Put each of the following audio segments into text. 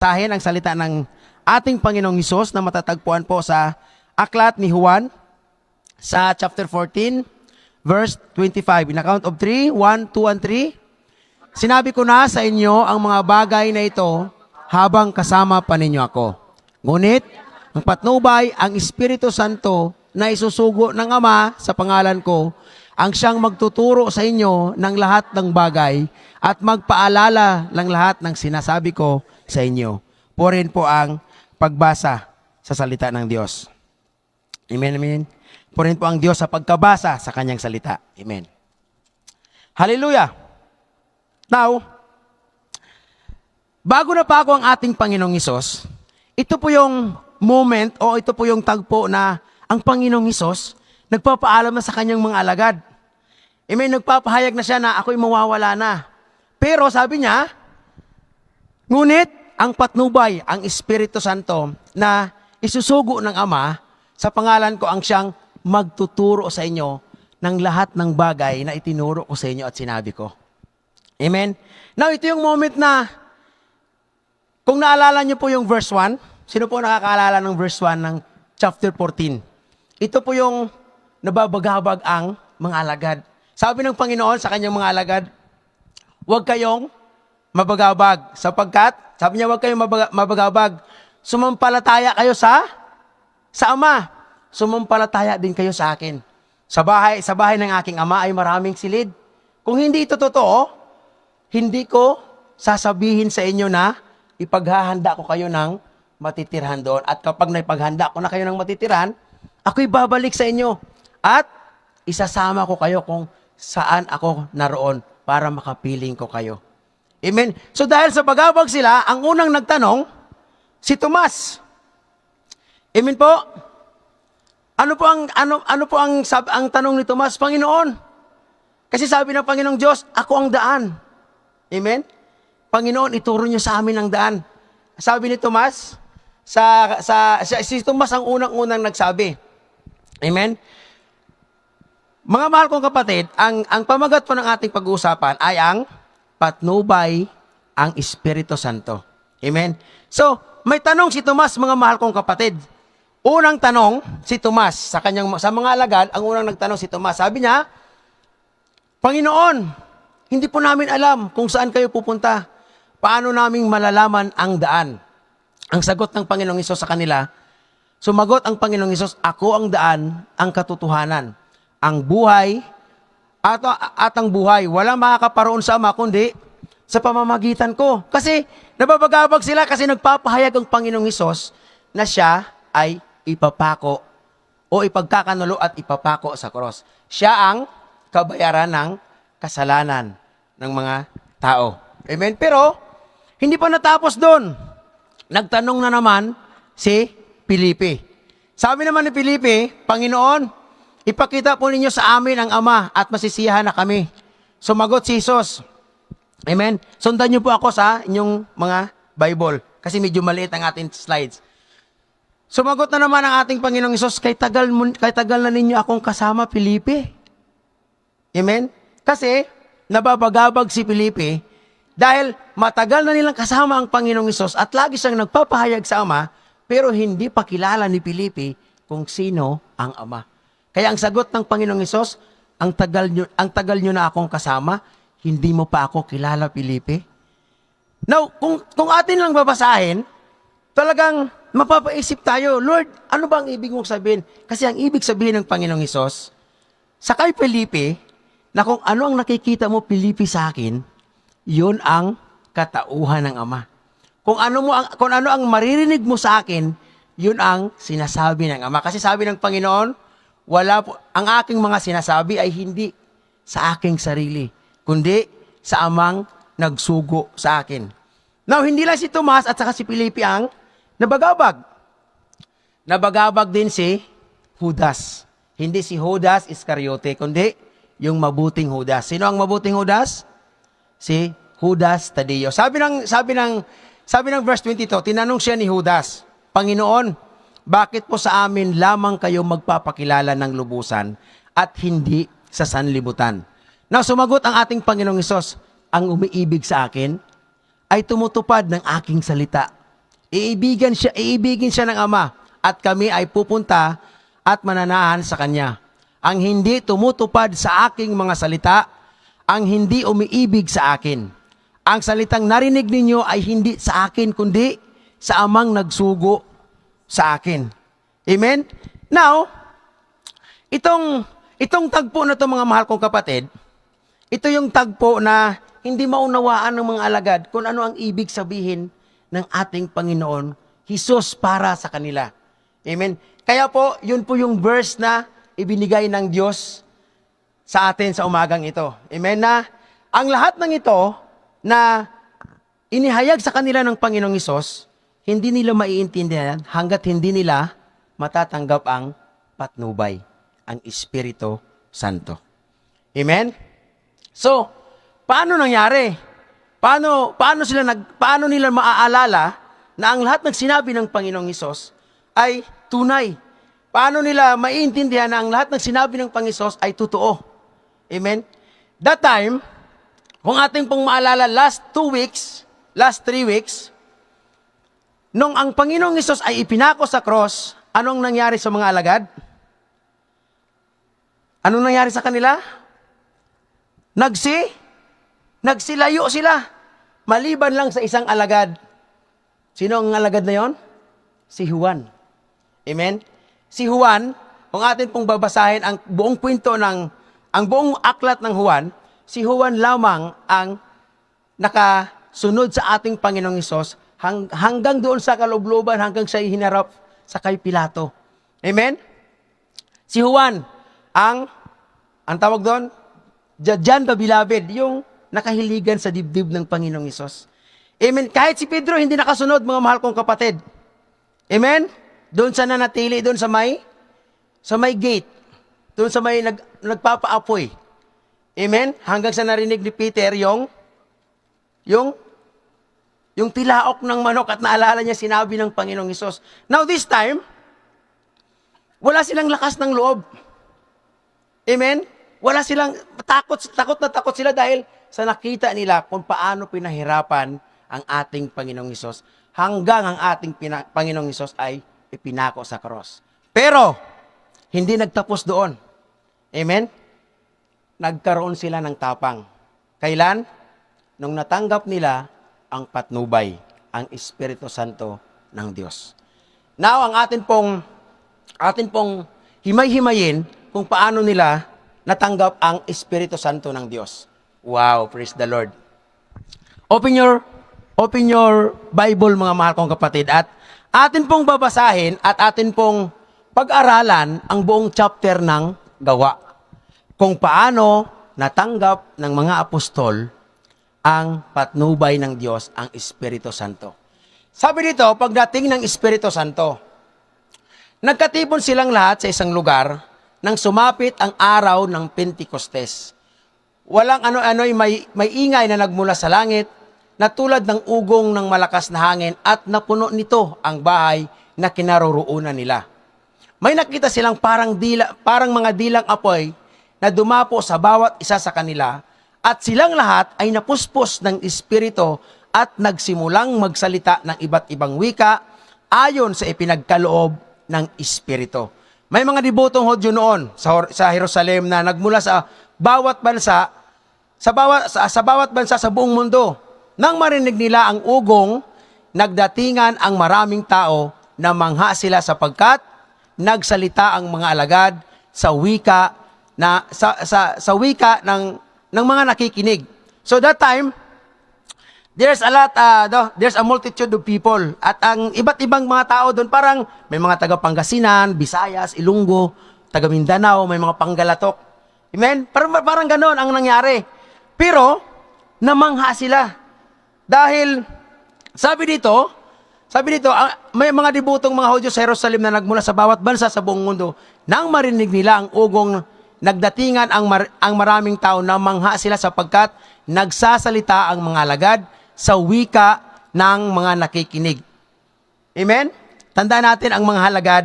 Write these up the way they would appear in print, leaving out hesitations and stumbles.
Basahin ang salita ng ating Panginoong Hesus na matatagpuan po sa aklat ni Juan sa chapter 14, verse 25. In a count of 3, 1, 2, and 3. Sinabi ko na sa inyo ang mga bagay na ito habang kasama pa ninyo ako. Ngunit, ang patnubay, ang Espiritu Santo na isusugo ng Ama sa pangalan ko, ang siyang magtuturo sa inyo ng lahat ng bagay at magpaalala ng lahat ng sinasabi ko sa inyo. Purin po ang pagbasa sa salita ng Diyos. Amen, amen. Purin po ang Diyos sa pagkabasa sa kanyang salita. Amen. Hallelujah. Now, bago na pa ako ang ating Panginoong Hesus, ito po yung moment o ito po yung tagpo na ang Panginoong Hesus nagpapaalam na sa kanyang mga alagad. Amen, nagpapahayag na siya na ako'y mawawala na. Pero sabi niya, ngunit ang patnubay, ang Espiritu Santo na isusugo ng Ama, sa pangalan ko ang siyang magtuturo sa inyo ng lahat ng bagay na itinuro ko sa inyo at sinabi ko. Amen? Now, ito yung moment na, kung naalala niyo po yung verse 1, sino po nakakaalala ng verse 1 ng chapter 14? Ito po yung nababagabag ang mga alagad. Sabi ng Panginoon sa kanyang mga alagad, huwag kayong mabagabag sapagkat, sabi niya, huwag kayong mabagabag. Sumampalataya kayo sa Ama. Sumampalataya din kayo sa akin. Sa bahay ng aking Ama ay maraming silid. Kung hindi ito totoo, hindi ko sasabihin sa inyo na ipaghahanda ko kayo ng matitirhan doon. At kapag naipaghanda ko na kayo ng matitirhan, ako'y babalik sa inyo. At isasama ko kayo kung saan ako naroon para makapiling ko kayo. Amen. So dahil sa bagabag sila, ang unang nagtanong, si Tomas. Amen po. Ano po ang tanong ni Tomas? Panginoon. Kasi sabi ng Panginoong Diyos, ako ang daan. Amen. Panginoon, ituro niyo sa amin ang daan. Sabi ni Tomas, si Tomas ang unang nagsabi. Amen. Mga mahal kong kapatid, ang pamagat po ng ating pag-uusapan ay ang patnubay ang Espiritu Santo. Amen? So, may tanong si Tomas, mga mahal kong kapatid. Unang tanong si Tomas, sa mga alagad, ang unang nagtanong si Tomas. Sabi niya, Panginoon, hindi po namin alam kung saan kayo pupunta. Paano naming malalaman ang daan? Ang sagot ng Panginoong Hesus sa kanila, sumagot ang Panginoong Hesus, ako ang daan, ang katotohanan, ang buhay, at ang buhay, walang makakaparoon sa Ama, kundi sa pamamagitan ko. Kasi nababagabag sila kasi nagpapahayag ang Panginoong Hesus na siya ay ipapako o ipagkakanulo at ipapako sa cross. Siya ang kabayaran ng kasalanan ng mga tao. Amen? Pero, hindi pa natapos doon. Nagtanong na naman si Felipe. Sabi naman ni Felipe, Panginoon, ipakita po ninyo sa amin ang Ama at masisiyahan na kami. Sumagot si Jesus. Amen? Sundan niyo po ako sa inyong mga Bible kasi medyo maliit ang ating slides. Sumagot na naman ang ating Panginoong Hesus, kay tagal na ninyo akong kasama, Felipe. Amen? Kasi nababagabag si Felipe dahil matagal na nilang kasama ang Panginoong Hesus at lagi siyang nagpapahayag sa Ama pero hindi pa kilala ni Felipe kung sino ang Ama. Kaya ang sagot ng Panginoong Hesus, ang tagal nyo na akong kasama, hindi mo pa ako kilala, Felipe. Now, kung atin lang babasahin, talagang mapapaisip tayo, Lord, ano ba ang ibig mong sabihin? Kasi ang ibig sabihin ng Panginoong Hesus, sa kay Felipe, na kung ano ang nakikita mo, Felipe, sa akin, yun ang katauhan ng Ama. Kung ano ang maririnig mo sa akin, yun ang sinasabi ng Ama. Kasi sabi ng Panginoon, ang aking mga sinasabi ay hindi sa aking sarili, kundi sa Amang nagsugo sa akin. Now, hindi lang si Tomas at saka si Felipe ang nabagabag. Nabagabag din si Judas. Hindi si Judas Iscariote, kundi yung mabuting Judas. Sino ang mabuting Judas? Si Judas Tadeo. Sabi ng verse 22, tinanong siya ni Judas, Panginoon, bakit po sa amin lamang kayo magpapakilala ng lubusan at hindi sa sanlibutan? Now, sumagot ang ating Panginoong Hesus, ang umiibig sa akin ay tumutupad ng aking salita. Iibigin siya ng Ama at kami ay pupunta at mananahan sa Kanya. Ang hindi tumutupad sa aking mga salita, ang hindi umiibig sa akin. Ang salitang narinig ninyo ay hindi sa akin, kundi sa Amang nagsugo sa akin. Amen? Now, itong tagpo na ito, mga mahal kong kapatid, ito yung tagpo na hindi maunawaan ng mga alagad kung ano ang ibig sabihin ng ating Panginoon, Hesus para sa kanila. Amen? Kaya po, yun po yung verse na ibinigay ng Diyos sa atin sa umagang ito. Amen na? Ang lahat ng ito na inihayag sa kanila ng Panginoong Hesus, hindi nila maiintindihan hanggat hindi nila matatanggap ang patnubay, ang Espiritu Santo. Amen? So, paano nangyari? Paano nila maaalala na ang lahat ng sinabi ng Panginoong Hesus ay tunay? Paano nila maiintindihan na ang lahat ng sinabi ng Panginoong Hesus ay totoo? Amen? That time, kung ating pong maalala, last 3 weeks, nung ang Panginoong Hesus ay ipinako sa cross, anong nangyari sa mga alagad? Anong nangyari sa kanila? Nagsilayo sila. Maliban lang sa isang alagad. Sino ang alagad na yon? Si Juan. Amen? Si Juan, kung atin pong babasahin ang buong kwento ang buong aklat ng Juan, si Juan lamang ang nakasunod sa ating Panginoong Hesus hanggang doon sa kalubloban, hanggang siya hinarap sa kay Pilato. Amen? Si Juan, ang tawag doon, John the Beloved, yung nakahiligan sa dibdib ng Panginoong Hesus. Amen? Kahit si Pedro hindi nakasunod, mga mahal kong kapatid. Amen? Doon sa nanatili, doon sa may gate. Doon sa may nagpapaapoy. Amen? Hanggang sa narinig ni Peter yung tilaok ng manok at naalala niya sinabi ng Panginoong Hesus. Now this time, wala silang lakas ng loob. Amen? Wala silang takot na takot sila dahil sa nakita nila kung paano pinahirapan ang ating Panginoong Hesus hanggang ang ating Panginoong Hesus ay ipinako sa cross. Pero, hindi nagtapos doon. Amen? Nagkaroon sila ng tapang. Kailan? Nung natanggap nila ang patnubay, ang Espiritu Santo ng Diyos. Now, ang atin pong himay-himayin kung paano nila natanggap ang Espiritu Santo ng Diyos. Wow, praise the Lord. Open your Bible, mga mahal kong kapatid, at atin pong babasahin at atin pong pag-aralan ang buong chapter ng Gawa. Kung paano natanggap ng mga apostol ang patnubay ng Diyos, ang Espiritu Santo. Sabi dito, pagdating ng Espiritu Santo, nagkatipon silang lahat sa isang lugar nang sumapit ang araw ng Pentecostes. Walang ano-ano'y may ingay na nagmula sa langit na tulad ng ugong ng malakas na hangin at napuno nito ang bahay na kinaroroonan nila. May nakita silang parang mga dilang apoy na dumapo sa bawat isa sa kanila at silang lahat ay napuspos ng Espiritu at nagsimulang magsalita ng iba't ibang wika ayon sa ipinagkaloob ng Espiritu. May mga debotong Hudyo noon sa Jerusalem na nagmula sa bawat bansa sa bawat bansa sa buong mundo. Nang marinig nila ang ugong, nagdatingan ang maraming tao na mangha sila sapagkat nagsalita ang mga alagad sa wika ng mga nakikinig. So that time, there's a multitude of people. At ang iba't ibang mga tao doon, parang may mga taga Pangasinan, Visayas, Ilonggo, taga Mindanao, may mga Panggalatok. Amen? Parang ganoon ang nangyari. Pero, namangha sila. Dahil, sabi dito, may mga debutong mga Hudyo sa Jerusalem na nagmula sa bawat bansa sa buong mundo. Nang marinig nila ang ugong, nagdatingan ang maraming tao na mangha sila sapagkat nagsasalita ang mga alagad sa wika ng mga nakikinig. Amen? Tandaan natin ang mga halagad,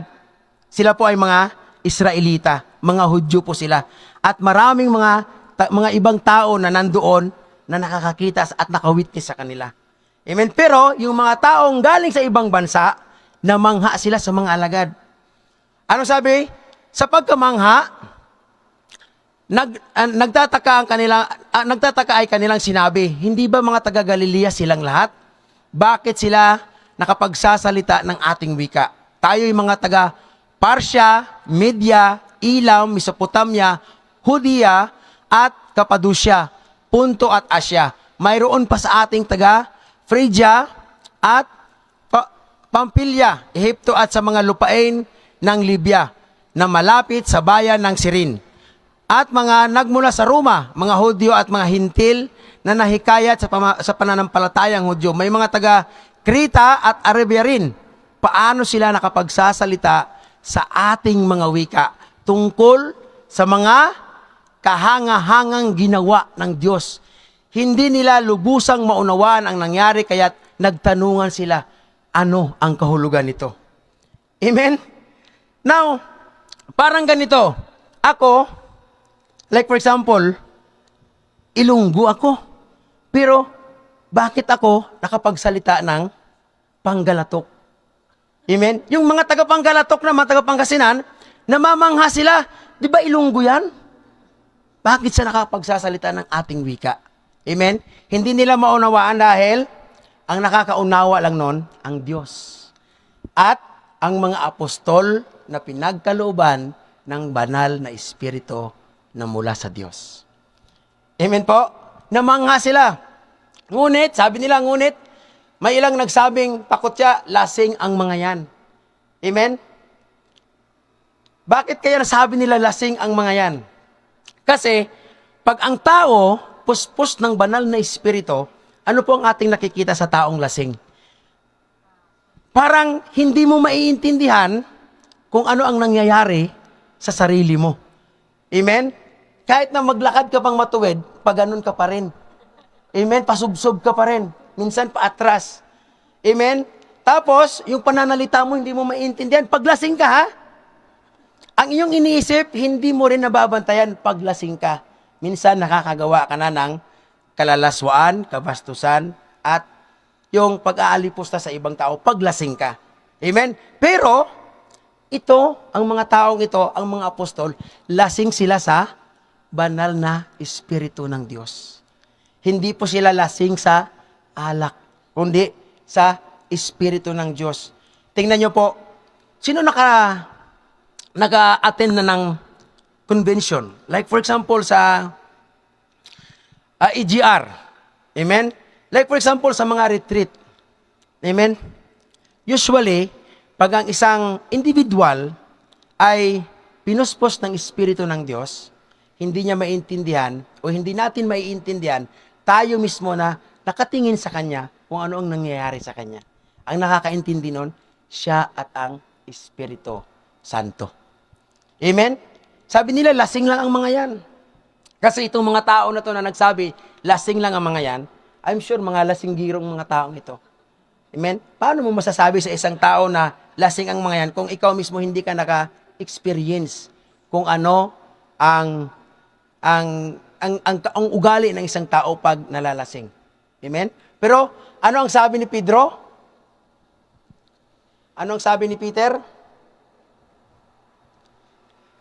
sila po ay mga Israelita, mga Hudyo po sila. At maraming mga ibang tao na nandoon na nakakakita at nakawitness sa kanila. Amen? Pero yung mga taong galing sa ibang bansa, namangha sila sa mga alagad. Ano sabi? Sa pagkamangha, nagtataka ay kanilang sinabi, hindi ba mga taga Galilea silang lahat? Bakit sila nakapagsasalita ng ating wika? Tayo'y mga taga Parsya, Media, Elam, Mesopotamia, Judea, at Cappadocia, Punto at Asya. Mayroon pa sa ating taga Phrygia at Pampilya, Ehipto at sa mga lupain ng Libya na malapit sa bayan ng Sirin. At mga nagmula sa Roma, mga Hudyo at mga Hintil na nahikayat sa pananampalatayang Hudyo. May mga taga Krita at Arabia rin. Paano sila nakapagsasalita sa ating mga wika tungkol sa mga kahanga-hangang ginawa ng Diyos? Hindi nila lubusang maunawaan ang nangyari kaya't nagtanungan sila, ano ang kahulugan nito? Amen? Now, parang ganito. Ako, like for example, Ilonggo ako. Pero, bakit ako nakapagsalita ng Panggalatok? Amen? Yung mga taga-Panggalatok na mga taga-Pangasinan, namamangha sila. Di ba Ilonggo yan? Bakit siya nakapagsasalita ng ating wika? Amen? Hindi nila maunawaan dahil ang nakakaunawa lang nun, ang Diyos. At ang mga apostol na pinagkalooban ng banal na Espiritu na mula sa Diyos. Amen po? Namangha sila. Ngunit, sabi nila, may ilang nagsabing, pakutya, lasing ang mga yan. Amen? Bakit kaya nasabi nila lasing ang mga yan? Kasi, pag ang tao, puspos ng banal na Espiritu, ano po ang ating nakikita sa taong lasing? Parang hindi mo maiintindihan kung ano ang nangyayari sa sarili mo. Amen? Kahit na maglakad ka pang matuwid, paganon ka pa rin. Amen? Pasubsob ka pa rin. Minsan paatras. Amen? Tapos, yung pananalita mo, hindi mo maiintindihan. Paglasing ka, ha? Ang iyong iniisip, hindi mo rin nababantayan paglasing ka. Minsan, nakakagawa ka na ng kalalaswaan, kabastusan, at yung pag-aalipusta sa ibang tao, paglasing ka. Amen? Pero, ito, ang mga taong ito, ang mga apostol, lasing sila sa banal na Espiritu ng Diyos. Hindi po sila lasing sa alak, kundi sa Espiritu ng Diyos. Tingnan nyo po, sino naka-attend na ng convention? Like for example, sa EGR. Amen? Like for example, sa mga retreat. Amen? Usually, pag ang isang individual ay pinuspos ng Espiritu ng Diyos, hindi niya maintindihan o hindi natin maiintindihan, tayo mismo na nakatingin sa Kanya kung ano ang nangyayari sa Kanya. Ang nakakaintindi nun, siya at ang Espiritu Santo. Amen? Sabi nila, lasing lang ang mga yan. Kasi itong mga tao na to na nagsabi, lasing lang ang mga yan, I'm sure mga lasinggirong mga taong ito. Amen? Paano mo masasabi sa isang tao na lasing ang mga yan kung ikaw mismo hindi ka naka-experience kung ano ang ugali ng isang tao pag nalalasing? Amen? Pero ano ang sabi ni Pedro? Ano ang sabi ni Peter?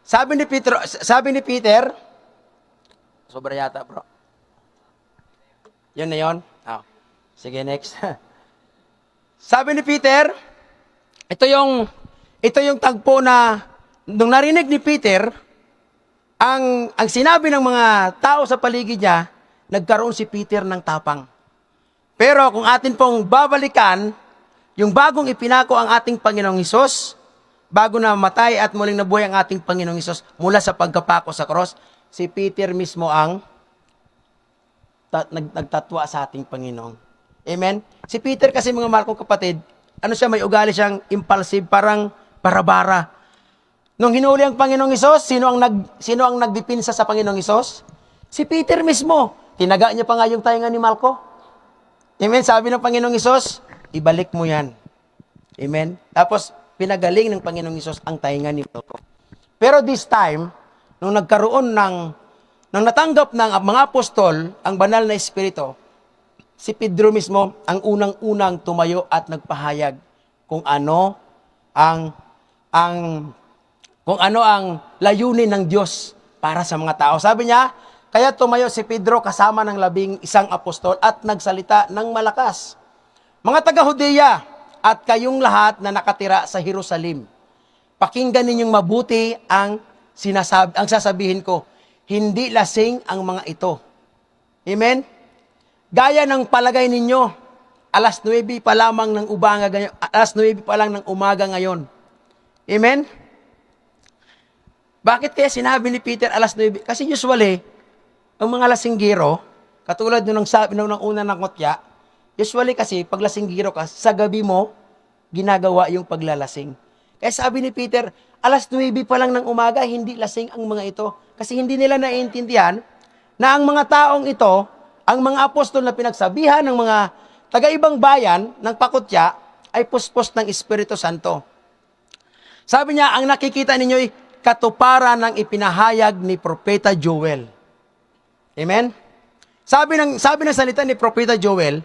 Sabi ni Peter, sobra yata, bro. Yun na yun? Oh. Sige, next. Sabi ni Peter, ito yung tagpo na, nung narinig ni Peter, ang sinabi ng mga tao sa paligid niya, nagkaroon si Peter ng tapang. Pero kung atin pong babalikan, yung bagong ipinako ang ating Panginoong Hesus, bago na matay at muling nabuhay ang ating Panginoong Hesus mula sa pagkapako sa cross, si Peter mismo ang nagtatwa sa ating Panginoon. Amen? Si Peter kasi mga mahal kong kapatid, may ugali siyang impulsive, parang barabara. Nung hinuli ang Panginoong Hesus, sino ang nagdipinsa sa Panginoong Hesus? Si Peter mismo. Tinaga niya pa nga yung tainga ni Malco. Amen? Sabi ng Panginoong Hesus, ibalik mo yan. Amen? Tapos, pinagaling ng Panginoong Hesus ang tainga ni Malco. Pero this time, nung natanggap ng mga apostol ang banal na Espiritu, si Pedro mismo ang unang-unang tumayo at nagpahayag kung ano ang ang kung ano ang layunin ng Diyos para sa mga tao. Sabi niya, kaya tumayo si Pedro kasama ng 11 apostol at nagsalita ng malakas. Mga taga-Hudeya at kayong lahat na nakatira sa Jerusalem, pakinggan ninyong mabuti ang sasabihin ko. Hindi lasing ang mga ito. Amen? Gaya ng palagay ninyo, alas 9 pa lamang ng alas 9 pa lang ng umaga ngayon. Amen? Bakit kaya sinabi ni Peter alas 9? Kasi usually, ang mga lasinggero, katulad nung sabi nung una ng kotya, usually kasi pag lasinggero ka, sa gabi mo, ginagawa yung paglalasing. Kaya sabi ni Peter, alas 9 pa lang ng umaga, hindi lasing ang mga ito. Kasi hindi nila naiintindihan na ang mga taong ito, ang mga apostol na pinagsabihan ng mga taga-ibang bayan ng Pakutya, ay puspos ng Espiritu Santo. Sabi niya, ang nakikita ninyo'y katuparan ng ipinahayag ni Propeta Joel. Amen? Sabi ng salita ni Propeta Joel,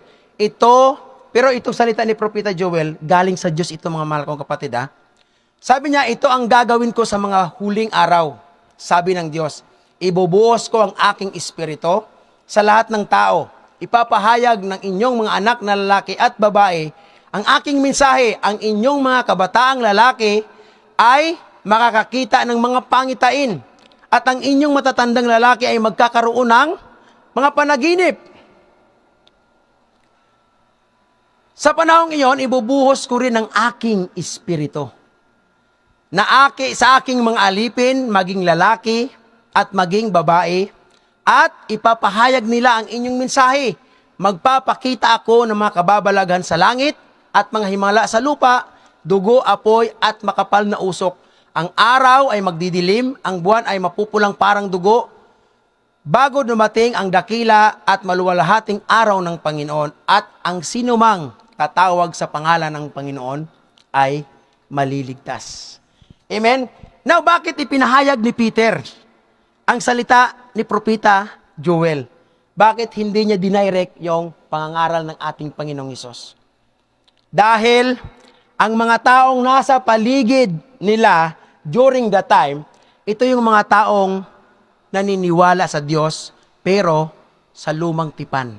pero itong salita ni Propeta Joel, galing sa Diyos ito mga mahal kong kapatid ha. Sabi niya, ito ang gagawin ko sa mga huling araw. Sabi ng Diyos, ibubuhos ko ang aking espiritu sa lahat ng tao. Ipapahayag ng inyong mga anak na lalaki at babae ang aking mensahe. Ang inyong mga kabataang lalaki ay makakakita ng mga pangitain. At ang inyong matatandang lalaki ay magkakaroon ng mga panaginip. Sa panahong iyon, ibubuhos ko rin ang aking espiritu. Sa aking mga alipin, maging lalaki at maging babae, at ipapahayag nila ang inyong mensahe. Magpapakita ako ng mga kababalaghan sa langit at mga himala sa lupa, dugo, apoy at makapal na usok. Ang araw ay magdidilim, ang buwan ay mapupulang parang dugo, bago dumating ang dakila at maluwalhating araw ng Panginoon, at ang sinumang tatawag sa pangalan ng Panginoon ay maliligtas. Amen? Now, bakit ipinahayag ni Peter ang salita ni Propeta Joel? Bakit hindi niya dinirect yung pangangaral ng ating Panginoong Hesus? Dahil ang mga taong nasa paligid nila during that time, ito yung mga taong naniniwala sa Diyos pero sa lumang tipan.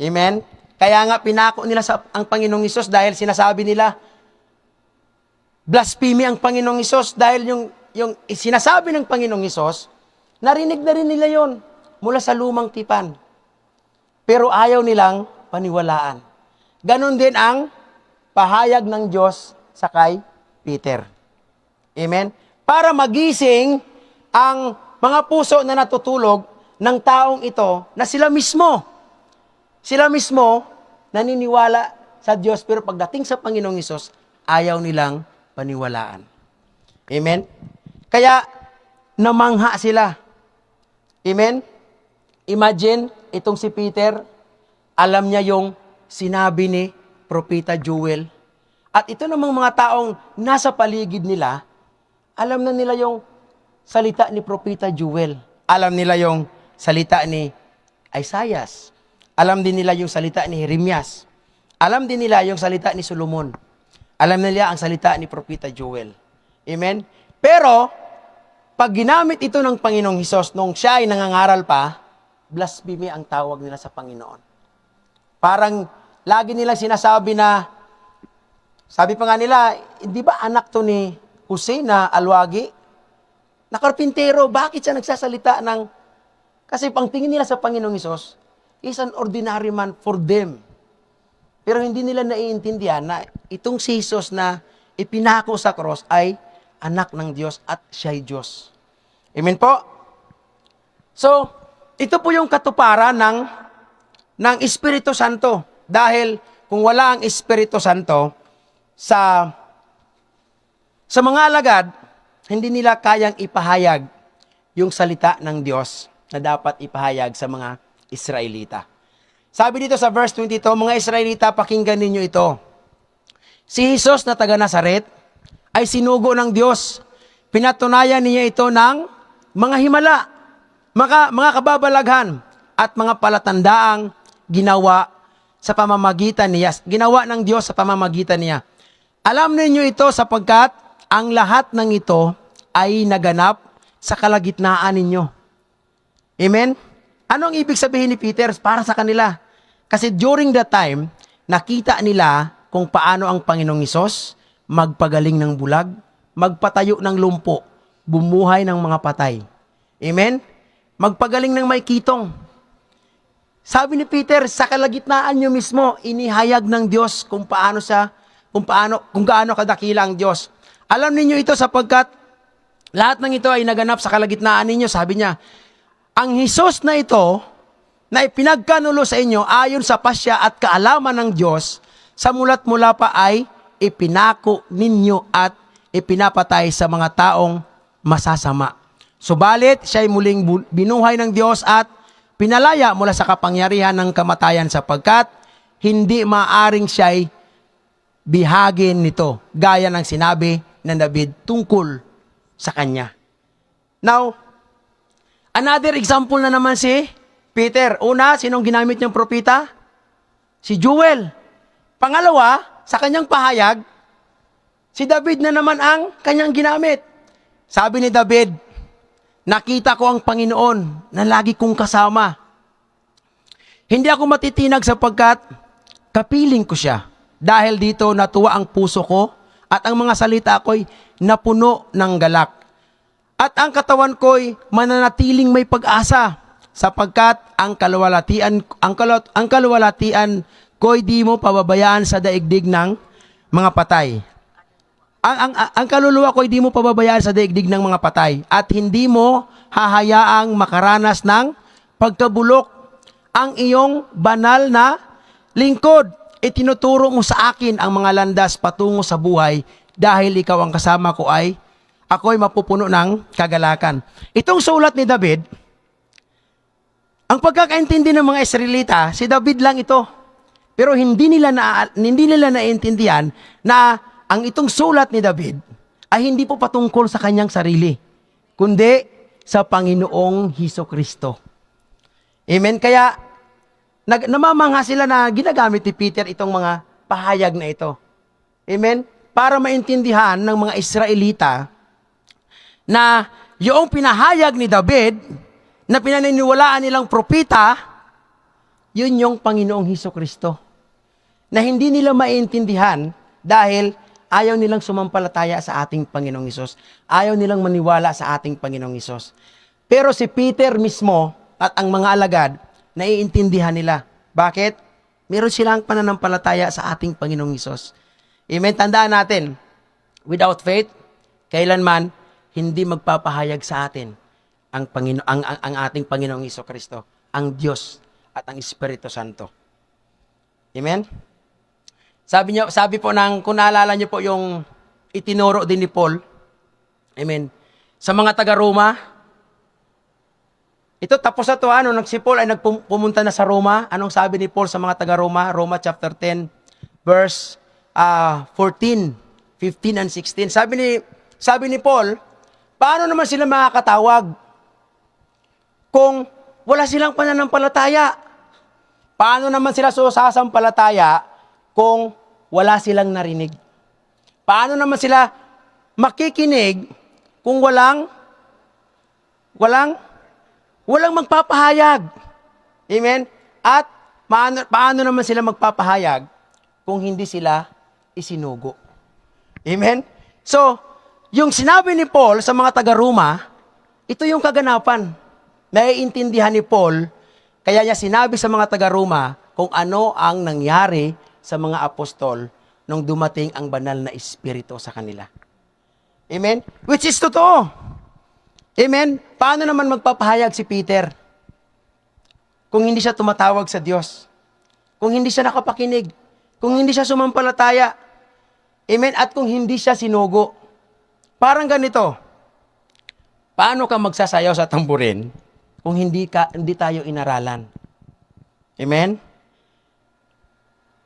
Amen? Kaya nga pinako nila ang Panginoong Hesus dahil sinasabi nila, blasphemy ang Panginoong Hesus dahil yung sinasabi ng Panginoong Hesus, narinig na rin nila yon mula sa lumang tipan. Pero ayaw nilang paniwalaan. Ganon din ang pahayag ng Diyos sa kay Peter. Amen? Para magising ang mga puso na natutulog ng taong ito na sila mismo naniniwala sa Diyos pero pagdating sa Panginoong Hesus, ayaw nilang paniwalaan. Amen? Kaya, namangha sila. Amen? Imagine, itong si Peter, alam niya yung sinabi ni Propeta Joel. At ito namang mga taong nasa paligid nila, alam na nila yung salita ni Propeta Joel. Alam nila yung salita ni Isaiah. Alam din nila yung salita ni Jeremias. Alam din nila yung salita ni Solomon. Alam nila ang salita ni Propeta Joel. Amen? Pero, pag ginamit ito ng Panginoong Hesus nung siya ay nangangaral pa, blasphemy ang tawag nila sa Panginoon. Parang lagi nilang sinasabi na, sabi pa nga nila, hindi ba anak to ni Jose na alwagi? Na karpintero, bakit siya nagsasalita ng... Kasi pang tingin nila sa Panginoong Hesus, is an ordinary man for them. Pero hindi nila naiintindihan na itong si Jesus na ipinako sa cross ay anak ng Diyos at siya'y Diyos. Amen po? So, ito po yung katuparan ng Espiritu Santo. Dahil kung wala ang Espiritu Santo, sa mga alagad, hindi nila kayang ipahayag yung salita ng Diyos na dapat ipahayag sa mga Israelita. Sabi dito sa verse 22, mga Israelita, pakinggan ninyo ito. Si Jesus na taga Nazaret ay sinugo ng Diyos. Pinatunayan niya ito ng mga himala, mga kababalaghan at mga palatandaang ginawa sa pamamagitan niya, ginawa ng Diyos sa pamamagitan niya. Alam ninyo ito sapagkat ang lahat ng ito ay naganap sa kalagitnaan ninyo. Amen? Ano ang ibig sabihin ni Peter para sa kanila? Kasi during that time, nakita nila kung paano ang Panginoong Hesus magpagaling ng bulag, magpatayo ng lumpo, bumuhay ng mga patay. Amen? Magpagaling ng may kitong. Sabi ni Peter, sa kalagitnaan nyo mismo, inihayag ng Diyos kung gaano kadakila ang Diyos. Alam ninyo ito sapagkat lahat ng ito ay naganap sa kalagitnaan ninyo. Sabi niya, ang Hesus na ito, na ipinagkanulo sa inyo ayon sa pasya at kaalaman ng Diyos, sa mula't mula pa ay ipinako ninyo at ipinapatay sa mga taong masasama. Subalit, siya ay muling binuhay ng Diyos at pinalaya mula sa kapangyarihan ng kamatayan sapagkat hindi maaring siya'y bihagin nito, gaya ng sinabi ng David tungkol sa kanya. Now, another example na naman si Peter. Una, sinong ginamit niyang propeta? Si Joel. Pangalawa, sa kanyang pahayag, si David na naman ang kanyang ginamit. Sabi ni David, nakita ko ang Panginoon na lagi kong kasama. Hindi ako matitinag sapagkat kapiling ko siya. Dahil dito natuwa ang puso ko at ang mga salita ko'y napuno ng galak. At ang katawan ko'y mananatiling may pag-asa sapagkat ang kaluwalhatian ko'y di mo pababayaan sa daigdig ng mga patay. Ang kaluluwa ko'y di mo pababayaan sa daigdig ng mga patay at hindi mo hahayaang makaranas ng pagkabulok. Ang iyong banal na lingkod, itinuturo mo sa akin ang mga landas patungo sa buhay dahil ikaw ang kasama ko ako'y mapupuno ng kagalakan. Itong sulat ni David, ang pagkakaintindi ng mga Israelita, si David lang ito. Pero hindi nila naiintindihan na ang itong sulat ni David ay hindi po patungkol sa kanyang sarili, kundi sa Panginoong Hesukristo. Amen? Kaya, namamangha sila na ginagamit ni Peter itong mga pahayag na ito. Amen? Para maintindihan ng mga Israelita na yung pinahayag ni David na pinaniniwalaan nilang propeta, yun yung Panginoong Hesukristo. Na hindi nila maintindihan dahil ayaw nilang sumampalataya sa ating Panginoong Hesus. Ayaw nilang maniwala sa ating Panginoong Hesus. Pero si Peter mismo at ang mga alagad, naiintindihan nila. Bakit? Meron silang pananampalataya sa ating Panginoong Hesus. Amen? Tandaan natin, without faith, kailanman hindi magpapahayag sa atin ang ating Panginoong Hesukristo, ang Diyos at ang Espiritu Santo. Amen? Sabi po kung naalala niyo po yung itinuro din ni Paul, amen, sa mga taga-Roma, ito tapos na to, si Paul ay pumunta na sa Roma. Anong sabi ni Paul sa mga taga-Roma? Roma chapter 10, verse 14, 15, and 16. Sabi ni Paul, paano naman sila makakatawag kung wala silang pananampalataya? Paano naman sila sasampalataya kung wala silang narinig? Paano naman sila makikinig kung walang magpapahayag? Amen? At paano naman sila magpapahayag kung hindi sila isinugo? Amen? So, yung sinabi ni Paul sa mga taga-Roma, ito yung kaganapan. Naiintindihan ni Paul, kaya niya sinabi sa mga taga-Roma kung ano ang nangyari sa mga apostol nung dumating ang banal na Espiritu sa kanila. Amen? Which is totoo. Amen? Paano naman magpapahayag si Peter kung hindi siya tumatawag sa Diyos? Kung hindi siya nakapakinig? Kung hindi siya sumampalataya? Amen? At kung hindi siya sinugo? Parang ganito. Paano ka magsasayaw sa tamburin kung hindi tayo inaralan? Amen?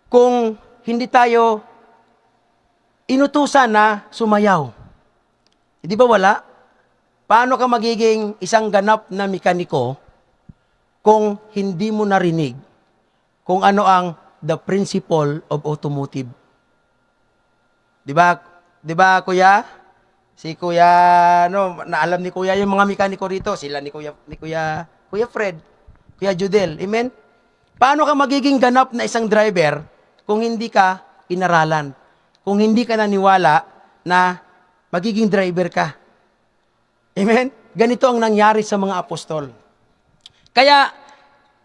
Kung hindi tayo inutusan na sumayaw. Di ba wala? Paano ka magiging isang ganap na mekaniko kung hindi mo narinig, kung ano ang the principle of automotive. Di ba? Di ba, kuya? Si kuya, no, naalam ni kuya yung mga mekaniko rito. Sila ni kuya Fred, kuya Judel. Amen? Paano ka magiging ganap na isang driver kung hindi ka inaralan? Kung hindi ka naniwala na magiging driver ka? Amen? Ganito ang nangyari sa mga apostol. Kaya,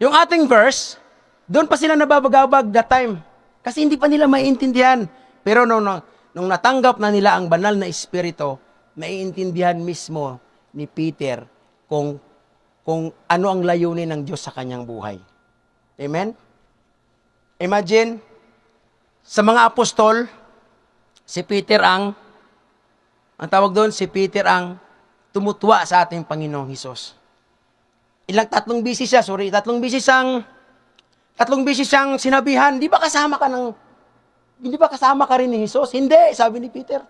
yung ating verse, doon pa sila nababagabag that time. Kasi hindi pa nila maiintindihan. Pero nung natanggap na nila ang banal na Espiritu, maiintindihan mismo ni Peter kung ano ang layunin ng Diyos sa kanyang buhay. Amen? Imagine, sa mga apostol, si Peter ang tawag doon, si Peter ang tumutwa sa ating Panginoong Hesus. Tatlong bisis siyang sinabihan, di ba kasama ka rin ni Hesus? Hindi, sabi ni Peter.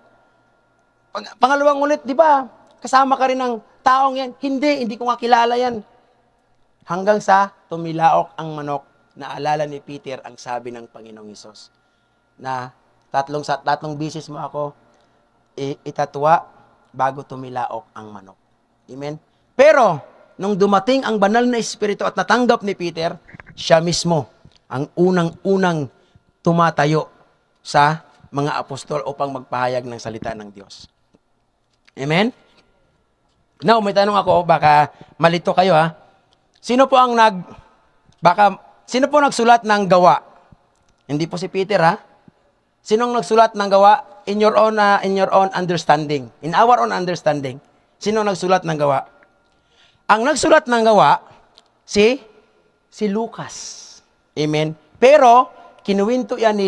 Pangalawang ulit, di ba, kasama ka rin ng taong yan? Hindi ko nga kilala yan. Hanggang sa tumilaok ang manok, naalala ni Peter ang sabi ng Panginoong Hesus, na tatlong bisis mo ako itatwa bago tumilaok ang manok. Amen? Pero, nung dumating ang banal na Espiritu at natanggap ni Peter, siya mismo ang unang-unang tumatayo sa mga apostol upang magpahayag ng salita ng Diyos. Amen? Now, may tanong ako, baka malito kayo ha. Sino po nagsulat ng Gawa? Hindi po si Peter ha. Sinong nagsulat ng Gawa in your own understanding? In our own understanding. Sino nagsulat ng Gawa? Ang nagsulat ng Gawa, si Lucas. Amen? Pero, kinuwento yan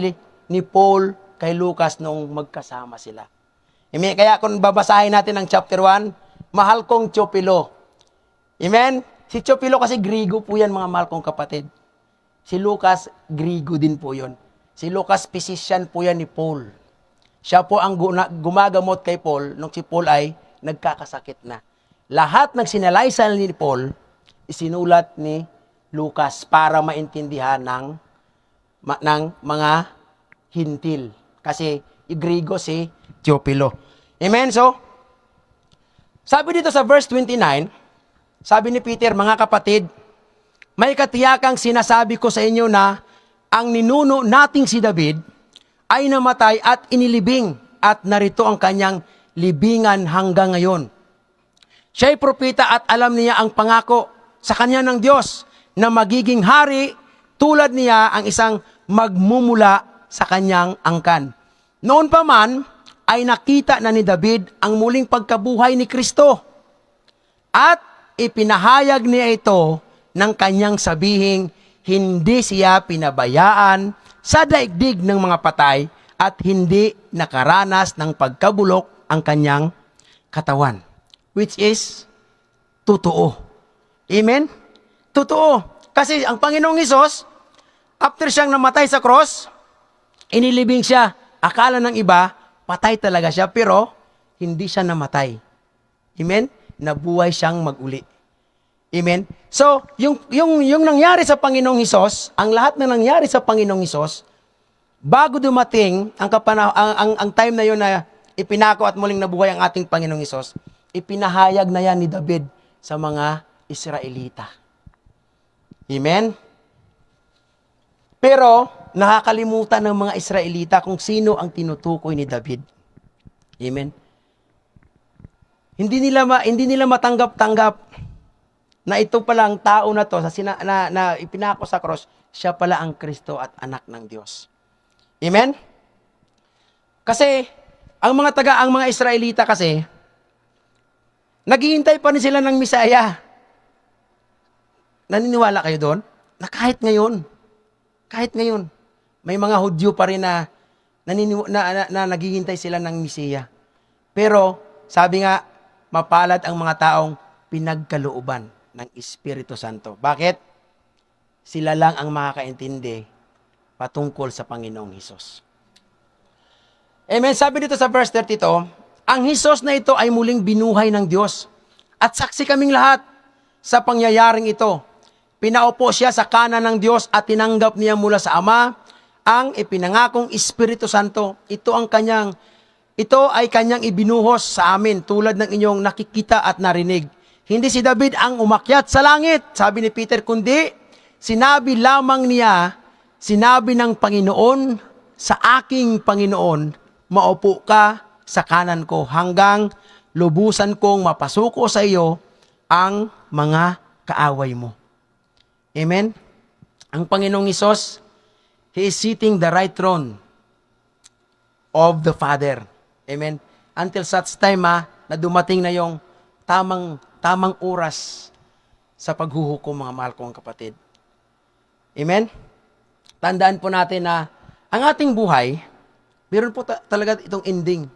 ni Paul kay Lucas nung magkasama sila. Amen? Kaya kung babasahin natin ang chapter 1, mahal kong Teopilo. Amen? Si Teopilo kasi Griego po yan, mga mahal kong kapatid. Si Lucas, Griego din po yun. Si Lucas, physician po yan ni Paul. Siya po ang gumagamot kay Paul nung si Paul ay nagkakasakit na. Lahat ng sinalaysay ni Paul, isinulat ni Lucas para maintindihan ng mga hintil. Kasi yung Griego si Teopilo. Amen? So, sabi dito sa verse 29, sabi ni Peter, mga kapatid, may katiyakang sinasabi ko sa inyo na ang ninuno nating si David ay namatay at inilibing at narito ang kanyang libingan hanggang ngayon. Siya'y propeta at alam niya ang pangako sa kanya ng Diyos na magiging hari tulad niya ang isang magmumula sa kanyang angkan. Noon pa man ay nakita na ni David ang muling pagkabuhay ni Kristo at ipinahayag niya ito ng kanyang sabihing hindi siya pinabayaan sa daigdig ng mga patay at hindi nakaranas ng pagkabulok ang kanyang katawan. Which is totoo. Amen? Totoo. Kasi ang Panginoong Hesus, after siyang namatay sa cross, inilibing siya. Akala ng iba, patay talaga siya, pero hindi siya namatay. Amen? Nabuhay siyang maguli. Amen? So, yung nangyari sa Panginoong Hesus, ang lahat na nangyari sa Panginoong Hesus, bago dumating ang time na yun na ipinako at muling nabuhay ang ating Panginoong Hesus, ipinahayag na yan ni David sa mga Israelita. Amen? Pero, nakakalimutan ng mga Israelita kung sino ang tinutukoy ni David. Amen? Hindi nila matanggap-tanggap na ito palang tao na to na ipinako sa cross, siya pala ang Kristo at anak ng Diyos. Amen? Kasi, ang mga Israelita kasi, naghihintay pa rin sila ng Misaya. Naniniwala kayo doon? Na kahit ngayon, may mga Hudyo pa rin na naghihintay sila ng Mesiya. Pero, sabi nga, mapalad ang mga taong pinagkalooban ng Espiritu Santo. Bakit? Sila lang ang makakaintindi patungkol sa Panginoong Hesus. Amen. Sabi dito sa verse 32, ang Hesus na ito ay muling binuhay ng Diyos. At saksi kaming lahat sa pangyayaring ito. pinaupo siya sa kanan ng Diyos at tinanggap niya mula sa Ama ang ipinangakong Espiritu Santo. Ito ay kanyang ibinuhos sa amin tulad ng inyong nakikita at narinig. Hindi si David ang umakyat sa langit, sabi ni Peter, kundi sinabi lamang niya, sinabi ng Panginoon sa aking Panginoon, maupo ka sa kanan ko hanggang lubusan kong mapasuko sa iyo ang mga kaaway mo. Amen? Ang Panginoong Hesus, He is sitting the right throne of the Father. Amen? Until such time na dumating na yung tamang oras sa paghuhukom, mga mahal kong kapatid. Amen? Tandaan po natin na ang ating buhay, meron po talaga itong ending.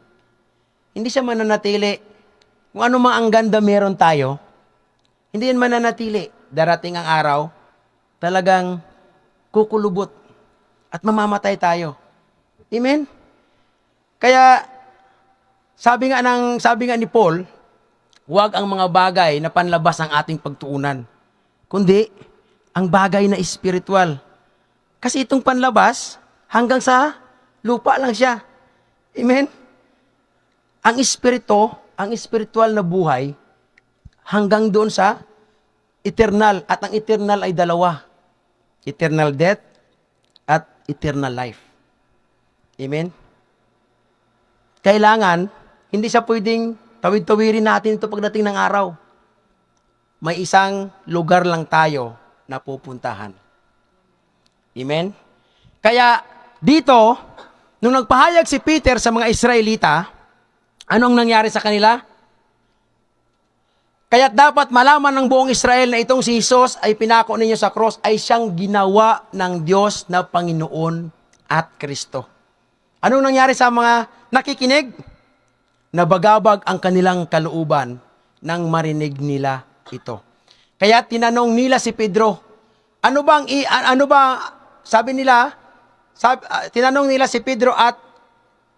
Hindi siya mananatili. Kung ano mang ang ganda meron tayo, hindi yan mananatili. Darating ang araw, talagang kukulubot at mamamatay tayo. Amen? Kaya, sabi nga ni Paul, huwag ang mga bagay na panlabas ng ating pagtuunan, kundi ang bagay na espiritual. Kasi itong panlabas, hanggang sa lupa lang siya. Amen? Ang espiritual na buhay, hanggang doon sa eternal. At ang eternal ay dalawa. Eternal death at eternal life. Amen? Kailangan, hindi siya pwedeng tawid-tawirin natin ito pagdating ng araw. May isang lugar lang tayo na pupuntahan. Amen? Kaya dito, nung nagpahayag si Peter sa mga Israelita, anong nangyari sa kanila? Kaya't dapat malaman ng buong Israel na itong si Jesus ay pinako ninyo sa cross ay siyang ginawa ng Diyos na Panginoon at Kristo. Anong nangyari sa mga nakikinig? Nabagabag ang kanilang kalooban nang marinig nila ito. Kaya tinanong nila si Pedro, tinanong nila si Pedro at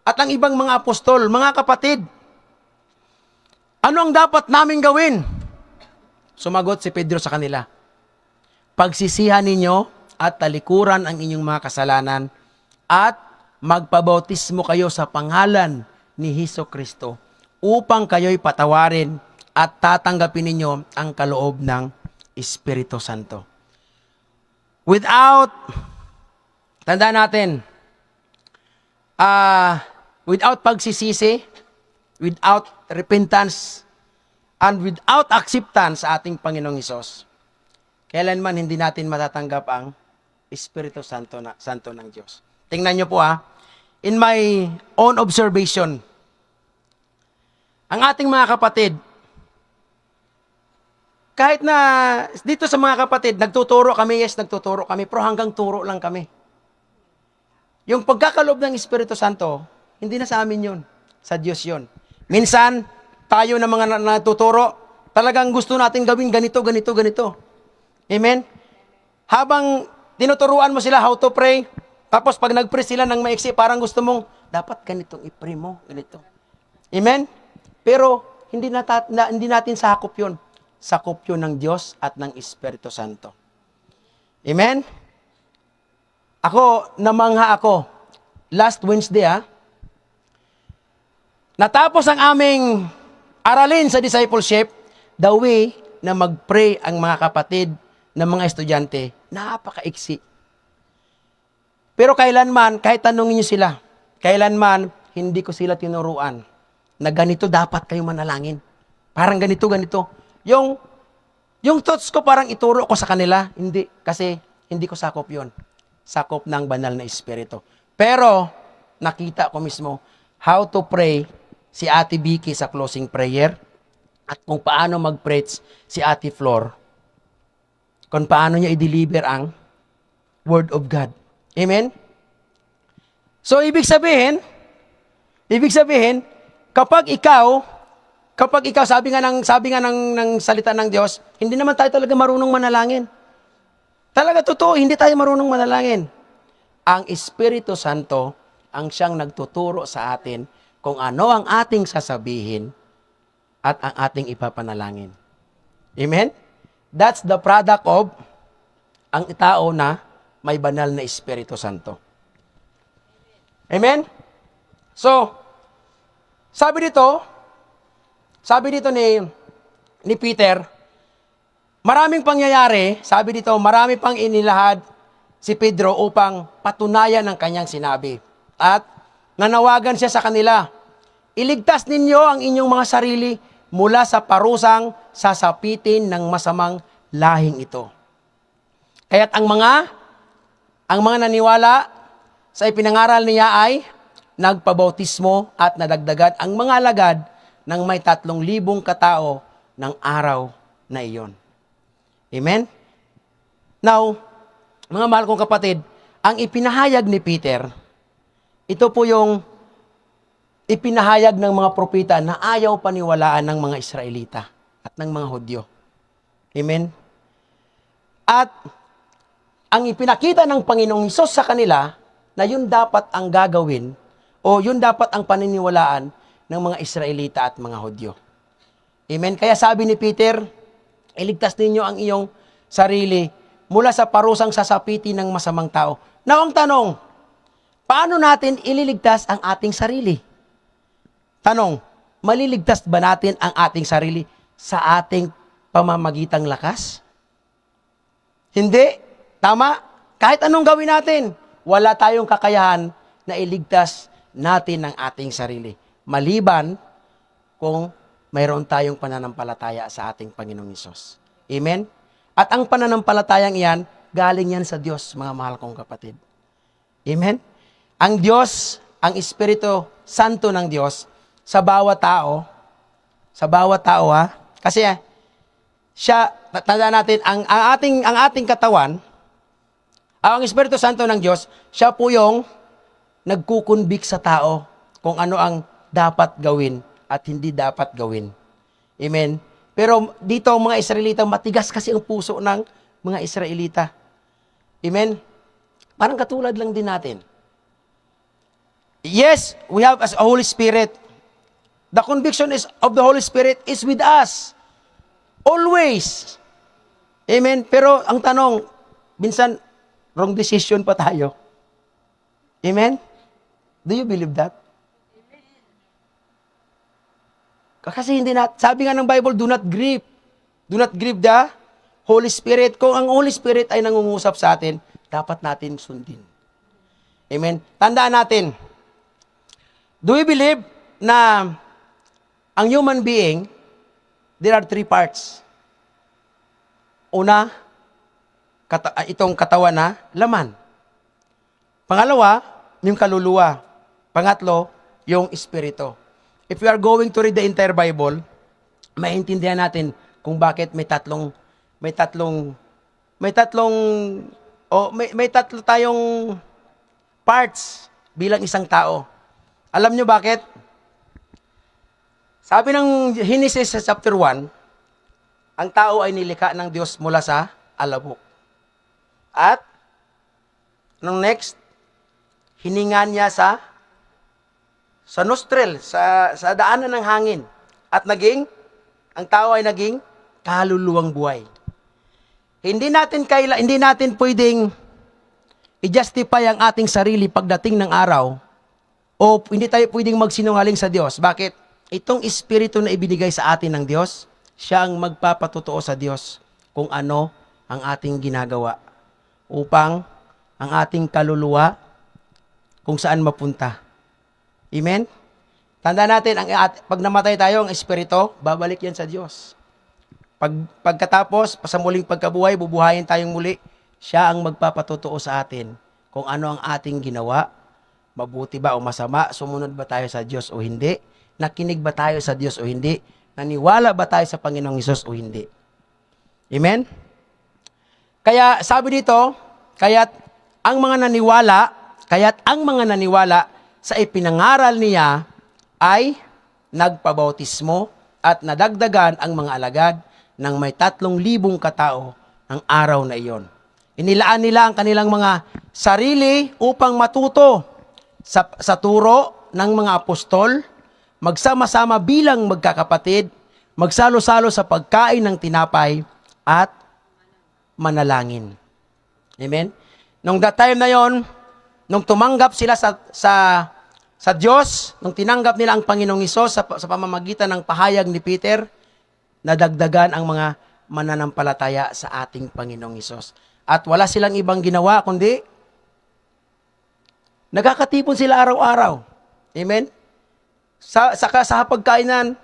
ang ibang mga apostol, mga kapatid, ano ang dapat namin gawin? Sumagot si Pedro sa kanila, pagsisihan ninyo at talikuran ang inyong mga kasalanan at magpabautismo kayo sa pangalan ni Hesukristo upang kayo'y patawarin at tatanggapin ninyo ang kaloob ng Espiritu Santo. Tandaan natin, without pagsisisi, without repentance, and without acceptance sa ating Panginoong Hesus, kailanman hindi natin matatanggap ang Espiritu Santo ng Diyos. Tingnan nyo po in my own observation, ang ating mga kapatid, kahit na dito sa mga kapatid, nagtuturo kami, pero hanggang turo lang kami. Yung pagkakalob ng Espiritu Santo, hindi na sa amin yun, sa Diyos yun. Minsan, tayo na mga natuturo, talagang gusto natin gawin ganito. Amen? Habang tinuturuan mo sila how to pray, tapos pag nag-pray sila ng maiksi, parang gusto mong, dapat ganitong i-pray mo, ganito. Amen? Pero, hindi natin sakop yun. Sakop yun ng Diyos at ng Espiritu Santo. Amen? Namangha ako. Last Wednesday, natapos ang aming aralin sa discipleship, the way na mag-pray ang mga kapatid ng mga estudyante, napakaiksi. Pero kailanman, kahit tanungin niyo sila, kailanman, hindi ko sila tinuruan na ganito dapat kayo manalangin. Parang ganito. Yung thoughts ko parang ituro ko sa kanila. Hindi, kasi hindi ko sakop yon. Sakop ng banal na Espiritu. Pero, nakita ko mismo how to pray si Ate Vicky sa closing prayer at kung paano mag-preach si Ate Flor. Kung paano niya i-deliver ang Word of God. Amen? So, ibig sabihin, kapag ikaw, sabi nga ng salita ng Diyos, hindi naman tayo talaga marunong manalangin. Talaga totoo, hindi tayo marunong manalangin. Ang Espiritu Santo, ang siyang nagtuturo sa atin kung ano ang ating sasabihin at ang ating ipapanalangin. Amen? That's the product of ang tao na may banal na Espiritu Santo. Amen? So, sabi dito ni Peter, maraming pangyayari, sabi dito, marami pang inilahad si Pedro upang patunayan ang kanyang sinabi. At nanawagan siya sa kanila, iligtas ninyo ang inyong mga sarili mula sa parusang sasapitin ng masamang lahing ito. Kaya't ang mga naniwala sa ipinangaral niya ay nagpabautismo at nadagdagan ang mga alagad ng may 3,000 katao ng araw na iyon. Amen? Now, mga mahal kong kapatid, ang ipinahayag ni Peter, ito po yung ipinahayag ng mga propeta na ayaw paniwalaan ng mga Israelita at ng mga Hudyo. Amen? At ang ipinakita ng Panginoong Hesus sa kanila na yun dapat ang gagawin o yun dapat ang paniniwalaan ng mga Israelita at mga Hudyo. Amen? Kaya sabi ni Peter, iligtas ninyo ang iyong sarili mula sa parusang sasapitin ng masamang tao. Now, ang tanong, paano natin ililigtas ang ating sarili? Tanong, maliligtas ba natin ang ating sarili sa ating pamamagitang lakas? Hindi. Tama. Kahit anong gawin natin, wala tayong kakayahan na iligtas natin ang ating sarili. Maliban kung mayroon tayong pananampalataya sa ating Panginoong Hesus. Amen? At ang pananampalatayang iyan, galing yan sa Diyos, mga mahal kong kapatid. Amen? Ang Diyos, ang Espiritu Santo ng Diyos, sa bawat tao ha, kasi siya, tandaan natin, ang ating katawan, ang Espiritu Santo ng Diyos, siya po yung nagkukunbik sa tao kung ano ang dapat gawin at hindi dapat gawin. Amen? Pero dito, mga Israelita, matigas kasi ang puso ng mga Israelita. Amen? Parang katulad lang din natin. Yes, we have as a Holy Spirit. The conviction of the Holy Spirit is with us. Always. Amen? Pero ang tanong, minsan, wrong decision pa tayo. Amen? Do you believe that? Kasi hindi sabi nga ng Bible, do not grieve. Do not grieve the Holy Spirit. Kung ang Holy Spirit ay nangungusap sa atin, dapat natin sundin. Amen? Tandaan natin, do we believe na ang human being, there are 3 parts. Una, itong katawan na laman. Pangalawa, yung kaluluwa. Pangatlo, yung espiritu. If we are going to read the entire Bible, maintindihan natin kung bakit may tatlo tayong parts bilang isang tao. Alam nyo bakit? Sabi ng Genesis sa chapter 1, ang tao ay nilikha ng Diyos mula sa alabok. At, nung next, hiningan niya sa nostril, sa daanan ng hangin. At ang tao ay naging kaluluwang buhay. Hindi natin pwedeng i-justify ang ating sarili pagdating ng araw o hindi tayo pwedeng magsinungaling sa Diyos. Bakit? Itong espiritu na ibinigay sa atin ng Diyos, siya ang magpapatotoo sa Diyos kung ano ang ating ginagawa upang ang ating kaluluwa kung saan mapunta. Amen? Tandaan natin, pag namatay tayo, ang espiritu, babalik yan sa Diyos. Pagkatapos, sa muling pagkabuhay, bubuhayin tayong muli, siya ang magpapatotoo sa atin kung ano ang ating ginawa, mabuti ba o masama, sumunod ba tayo sa Diyos o hindi, nakinig ba tayo sa Diyos o hindi, naniwala ba tayo sa Panginoong Hesus o hindi. Amen? Kaya sabi dito, kaya't ang mga naniwala sa ipinangaral niya ay nagpabautismo at nadagdagan ang mga alagad ng may 3,000 katao ng araw na iyon. Inilaan nila ang kanilang mga sarili upang matuto sa turo ng mga apostol, magsama-sama bilang magkakapatid, magsalo-salo sa pagkain ng tinapay at manalangin. Amen? Nung that time na yon, nung tumanggap sila sa Diyos, nung tinanggap nila ang Panginoong Hesus sa pamamagitan ng pahayag ni Peter, nadagdagan ang mga mananampalataya sa ating Panginoong Hesus. At wala silang ibang ginawa, kundi nagkakatipon sila araw-araw. Amen? Sa hapagkainan,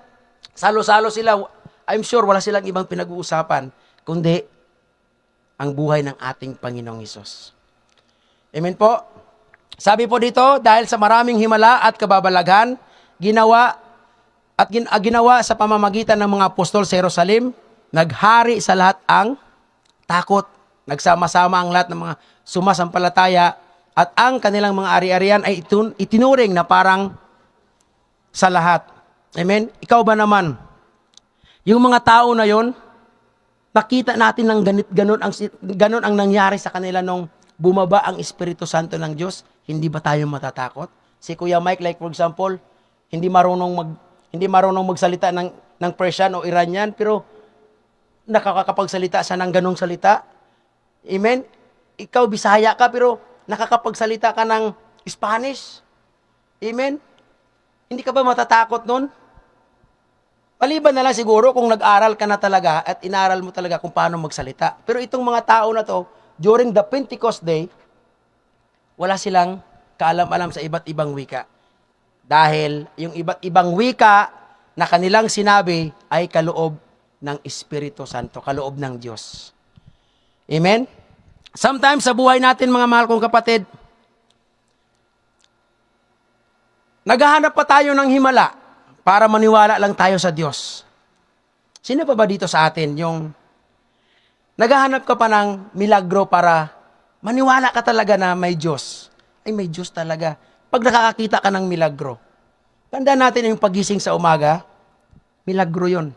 salo-salo sila. I'm sure wala silang ibang pinag-uusapan, kundi ang buhay ng ating Panginoong Hesus. Amen po? Sabi po dito, dahil sa maraming himala at kababalaghan, ginawa sa pamamagitan ng mga apostol sa Jerusalem, naghari sa lahat ang takot. Nagsama-sama ang lahat ng mga sumasampalataya at ang kanilang mga ari-arian ay itinuring na parang sa lahat. Amen? Ikaw ba naman? Yung mga tao na yon, nakita natin ng ganon ang nangyari sa kanila nung bumaba ang Espiritu Santo ng Diyos, hindi ba tayo matatakot? Si Kuya Mike, like for example, hindi marunong magsalita ng Persian o Iranian, pero nakakapagsalita siya ng ganong salita. Amen? Ikaw, Bisaya ka, pero nakakapagsalita ka ng Spanish. Amen? Hindi ka ba matatakot nun? Maliban na lang siguro kung nag-aral ka na talaga at inaral mo talaga kung paano magsalita. Pero itong mga tao na to, during the Pentecost Day, wala silang kaalam-alam sa iba't ibang wika. Dahil yung iba't ibang wika na kanilang sinabi ay kaloob ng Espiritu Santo, kaloob ng Diyos. Amen? Sometimes sa buhay natin, mga mahal kong kapatid, naghahanap pa tayo ng himala para maniwala lang tayo sa Diyos. Sino pa ba dito sa atin yung naghahanap ka pa ng milagro para maniwala ka talaga na may Diyos? Ay, may Diyos talaga. Pag nakakakita ka ng milagro, tandaan natin yung pagising sa umaga, milagro yon.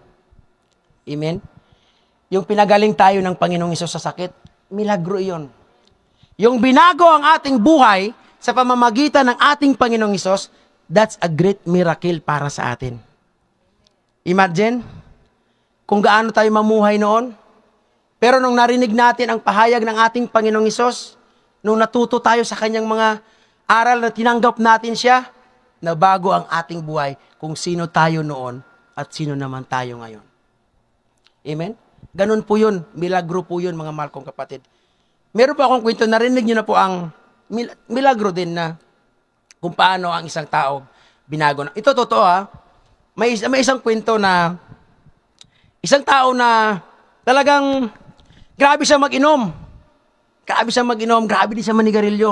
Amen? Yung pinagaling tayo ng Panginoong Hesus sa sakit, milagro yon. Yung binago ang ating buhay sa pamamagitan ng ating Panginoong Hesus, that's a great miracle para sa atin. Imagine, kung gaano tayo mamuhay noon. Pero nung narinig natin ang pahayag ng ating Panginoong Hesus, nung natuto tayo sa kanyang mga aral na tinanggap natin siya, nabago ang ating buhay kung sino tayo noon at sino naman tayo ngayon. Amen? Ganun po yun. Milagro po yun, mga mahal kong kapatid. Meron pa akong kwento, narinig nyo na po ang milagro din na kung paano ang isang tao binago na. Ito totoo ha. May isang kwento na isang tao na talagang grabe siya mag-inom. Grabe din siya manigarilyo.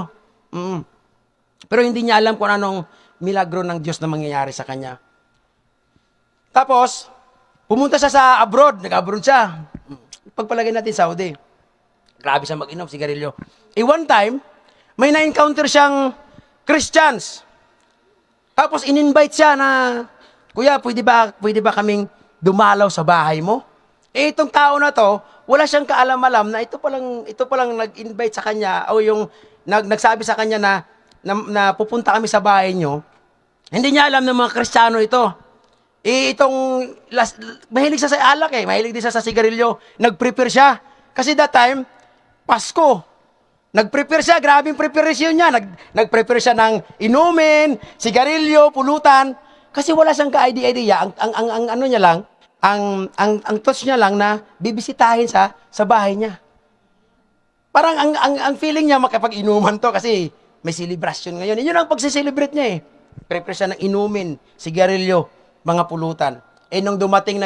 Pero hindi niya alam kung anong milagro ng Diyos na mangyayari sa kanya. Tapos, pumunta siya sa abroad. Nag-abroad siya. Pagpalagay natin Saudi. Grabe siya mag-inom, sigarilyo. One time, may na-encounter siyang Christians. Tapos in-invite siya na, Kuya, pwede ba kaming dumalaw sa bahay mo? Itong tao na to, wala siyang kaalam-alam na ito palang nag-invite sa kanya o yung nagsabi sa kanya na pupunta kami sa bahay nyo. Hindi niya alam ng mga Kristiyano ito. Mahilig siya sa alak mahilig din siya sa sigarilyo. Nag-prepare siya. Kasi that time, Pasko. Nag-prepare siya, grabing preparation niya. Nag-prepare siya ng inumin, sigarilyo, pulutan. Kasi wala siyang ka-idea. Ang ano niya lang, ang thoughts niya lang na bibisitahin sa bahay niya. Parang ang feeling niya makapag-inuman to kasi may celebration ngayon. Yun ang pagse-celebrate niya Prepare siya ng inumin, sigarilyo, mga pulutan. Nung dumating na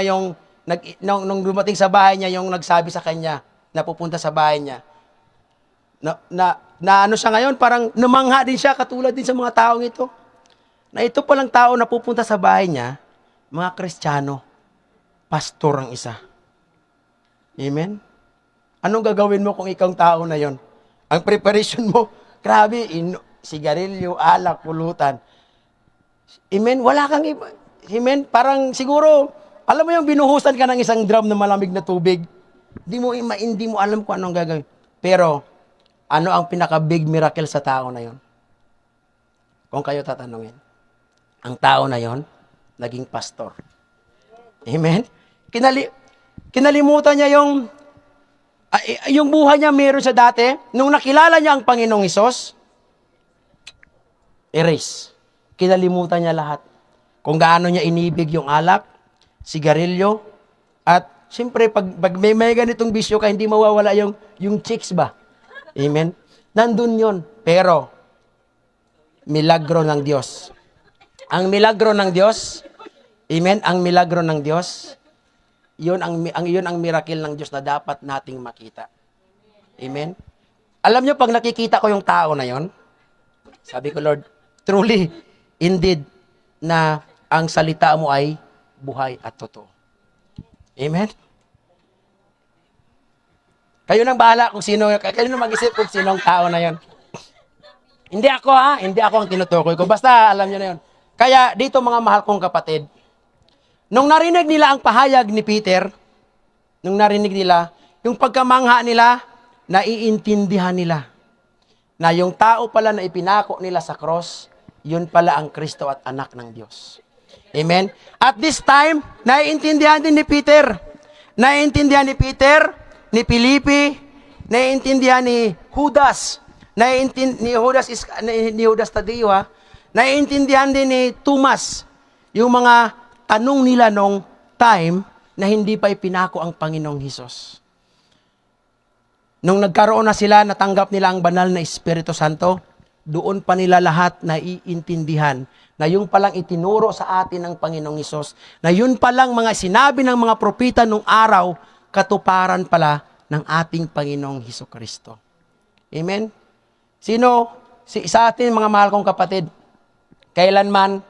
nung dumating sa bahay niya, yung nagsabi sa kanya na pupunta sa bahay niya, na ano siya ngayon, parang namangha din siya, katulad din sa mga taong ito. Na ito palang tao na pupunta sa bahay niya, mga Kristiyano, pastor ang isa. Amen? Anong gagawin mo kung ikaw ang tao na yon? Ang preparation mo, grabe, sigarilyo, alak, pulutan. Amen? Wala kang iba. Amen? Parang siguro, alam mo yung binuhusan ka ng isang drum na malamig na tubig, hindi mo alam kung anong gagawin. Pero, ano ang pinaka-big miracle sa tao na yon? Kung kayo tatanungin. Ang tao na yon, naging pastor. Amen? Kinalimutan niya yung Yung buhay niya meron siya dati, nung nakilala niya ang Panginoong Hesus, erase. Kinalimutan niya lahat. Kung gaano niya inibig yung alak, sigarilyo, at siyempre, pag may ganitong bisyo ka, hindi mawawala yung chicks ba? Amen? Nandun yun. Pero, milagro ng Diyos. Ang milagro ng Diyos, amen, ang milagro ng Diyos, yun ang miracle ng Diyos na dapat nating makita. Amen? Alam niyo, pag nakikita ko yung tao na yon, sabi ko, Lord, truly, indeed, na ang salita mo ay buhay at totoo. Amen? Kayo nang bahala kung sino, kayo nang mag-isip kung sinong tao na yon. Hindi ako ang tinutukoy ko. Basta alam niyo na yon. Kaya dito mga mahal kong kapatid, nung narinig nila ang pahayag ni Peter, nung narinig nila, yung pagkamangha nila, naiintindihan nila na yung tao pala na ipinako nila sa cross, yun pala ang Kristo at anak ng Diyos. Amen? At this time, naiintindihan din ni Peter. Naiintindihan ni Peter, ni Felipe, naiintindihan ni Judas, ni Judas Tadeo, ha? Naiintindihan din ni Thomas, yung mga tanong nila nung time na hindi pa ipinako ang Panginoong Hesus. Nung nagkaroon na sila, natanggap nila ang banal na Espiritu Santo, doon pa nila lahat naiintindihan na yung palang itinuro sa atin ng Panginoong Hesus, na yun palang mga sinabi ng mga propeta nung araw, katuparan pala ng ating Panginoong Hesukristo. Amen? Sa atin mga mahal kong kapatid, kailanman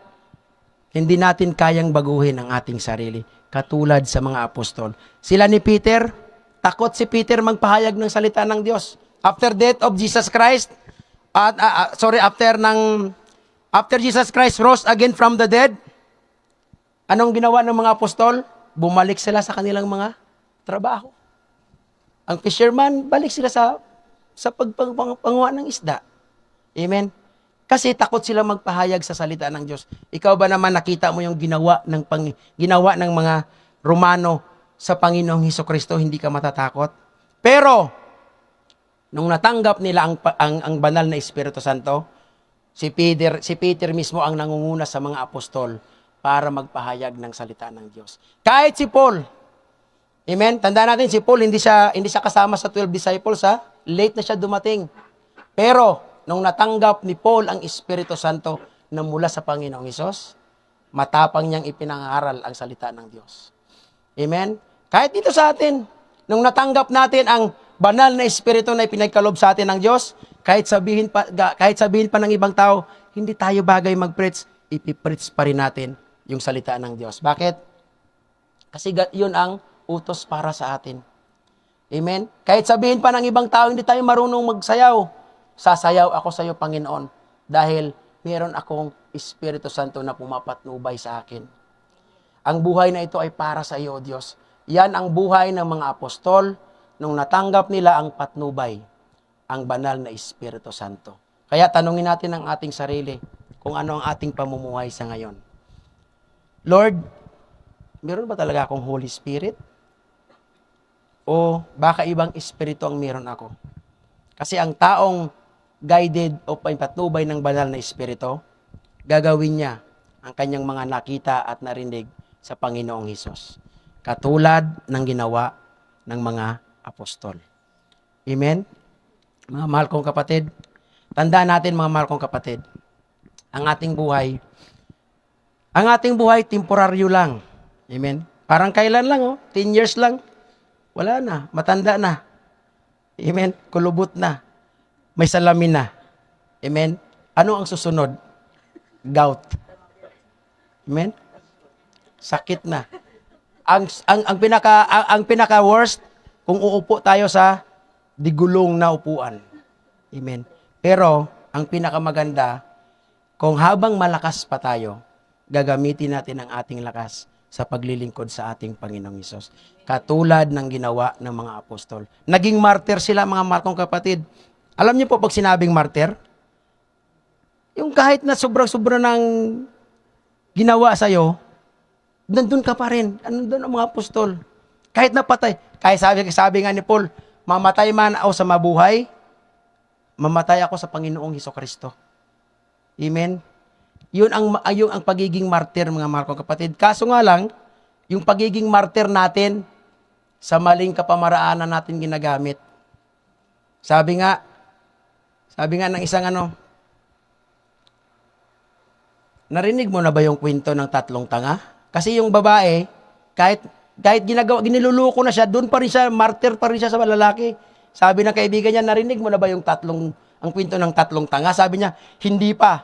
hindi natin kayang baguhin ang ating sarili, katulad sa mga apostol. Sila ni Peter, takot si Peter magpahayag ng salita ng Diyos. After death of Jesus Christ, after Jesus Christ rose again from the dead, anong ginawa ng mga apostol? Bumalik sila sa kanilang mga trabaho. Ang fisherman, balik sila sa pagpanguha ng isda. Amen? Kasi takot sila magpahayag sa salita ng Diyos. Ikaw ba naman nakita mo yung ginawa ng mga Romano sa Panginoong Hesukristo, hindi ka matatakot? Pero, nung natanggap nila ang banal na Espiritu Santo, si Peter mismo ang nangunguna sa mga apostol para magpahayag ng salita ng Diyos. Kahit si Paul, amen? Tandaan natin, si Paul, hindi siya kasama sa 12 disciples, ha? Late na siya dumating. Pero, nung natanggap ni Paul ang Espiritu Santo na mula sa Panginoong Hesus, matapang niyang ipinangaral ang salita ng Diyos. Amen? Kahit dito sa atin, nung natanggap natin ang banal na Espiritu na ipinagkalob sa atin ng Diyos, kahit sabihin pa ng ibang tao, hindi tayo bagay mag-preach, ipipreach pa rin natin yung salita ng Diyos. Bakit? Kasi yun ang utos para sa atin. Amen? Kahit sabihin pa ng ibang tao, hindi tayo marunong magsayaw, sasayaw ako sa iyo, Panginoon, dahil meron akong Espiritu Santo na pumapatnubay sa akin. Ang buhay na ito ay para sa iyo, Diyos. Yan ang buhay ng mga apostol nung natanggap nila ang patnubay, ang banal na Espiritu Santo. Kaya tanungin natin ang ating sarili kung ano ang ating pamumuhay sa ngayon. Lord, meron ba talaga akong Holy Spirit? O baka ibang espiritu ang meron ako? Kasi ang taong guided o patnubay ng banal na Espiritu, gagawin niya ang kanyang mga nakita at narinig sa Panginoong Hesus. Katulad ng ginawa ng mga apostol. Amen? Mga mahal kong kapatid, tandaan natin mga mahal kong kapatid, ang ating temporaryo lang. Amen? Parang kailan lang, 10 years lang. Wala na, matanda na. Amen? Kulubot na. May salamin na. Amen? Ano ang susunod? Gout. Amen? Sakit na. Ang pinaka worst kung uupo tayo sa digulong na upuan. Amen? Pero ang pinakamaganda, kung habang malakas pa tayo, gagamitin natin ang ating lakas sa paglilingkod sa ating Panginoong Hesus. Katulad ng ginawa ng mga apostol. Naging martyr sila, mga markong kapatid. Alam niyo po pag sinabing martyr, yung kahit na sobrang-sobra ng ginawa sa'yo, nandun ka pa rin. Nandun ang mga apostol. Kahit napatay. Kahit sabi nga ni Paul, mamatay man o sa mabuhay, mamatay ako sa Panginoong Hesukristo. Amen? Yun ang pagiging martir, mga mahal kong kapatid. Kaso nga lang, yung pagiging martir natin, sa maling kapamaraanan natin ginagamit. Sabi nga ng isang narinig mo na ba yung kwento ng tatlong tanga? Kasi yung babae, kahit giniluluko na siya, doon pa rin siya, martir pa rin siya sa lalaki. Sabi ng kaibigan niya, narinig mo na ba yung ang kwento ng tatlong tanga? Sabi niya, hindi pa.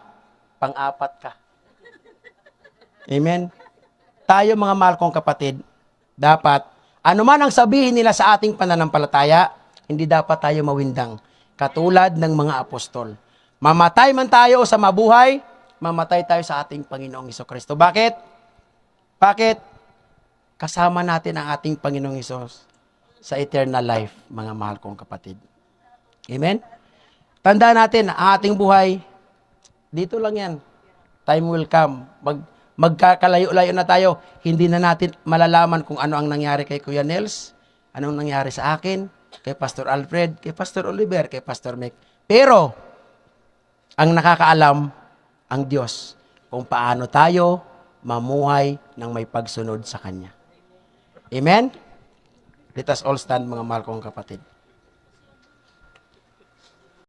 Pang-apat ka. Amen? Tayo mga mahal kong kapatid, dapat, ano man ang sabihin nila sa ating pananampalataya, hindi dapat tayo mawindang. Katulad ng mga apostol. Mamatay man tayo o sa mabuhay, mamatay tayo sa ating Panginoong Hesukristo. Bakit? Bakit? Kasama natin ang ating Panginoong Hesus sa eternal life, mga mahal kong kapatid. Amen? Tandaan natin, ang ating buhay, dito lang yan. Time will come. Magkakalayo-layo na tayo. Hindi na natin malalaman kung ano ang nangyari kay Kuya Nels, anong nangyari sa akin, kay Pastor Alfred, kay Pastor Oliver, kay Pastor Mick. Pero, ang nakakaalam, ang Diyos, kung paano tayo mamuhay ng may pagsunod sa Kanya. Amen? Let us all stand, mga mahal kong kapatid.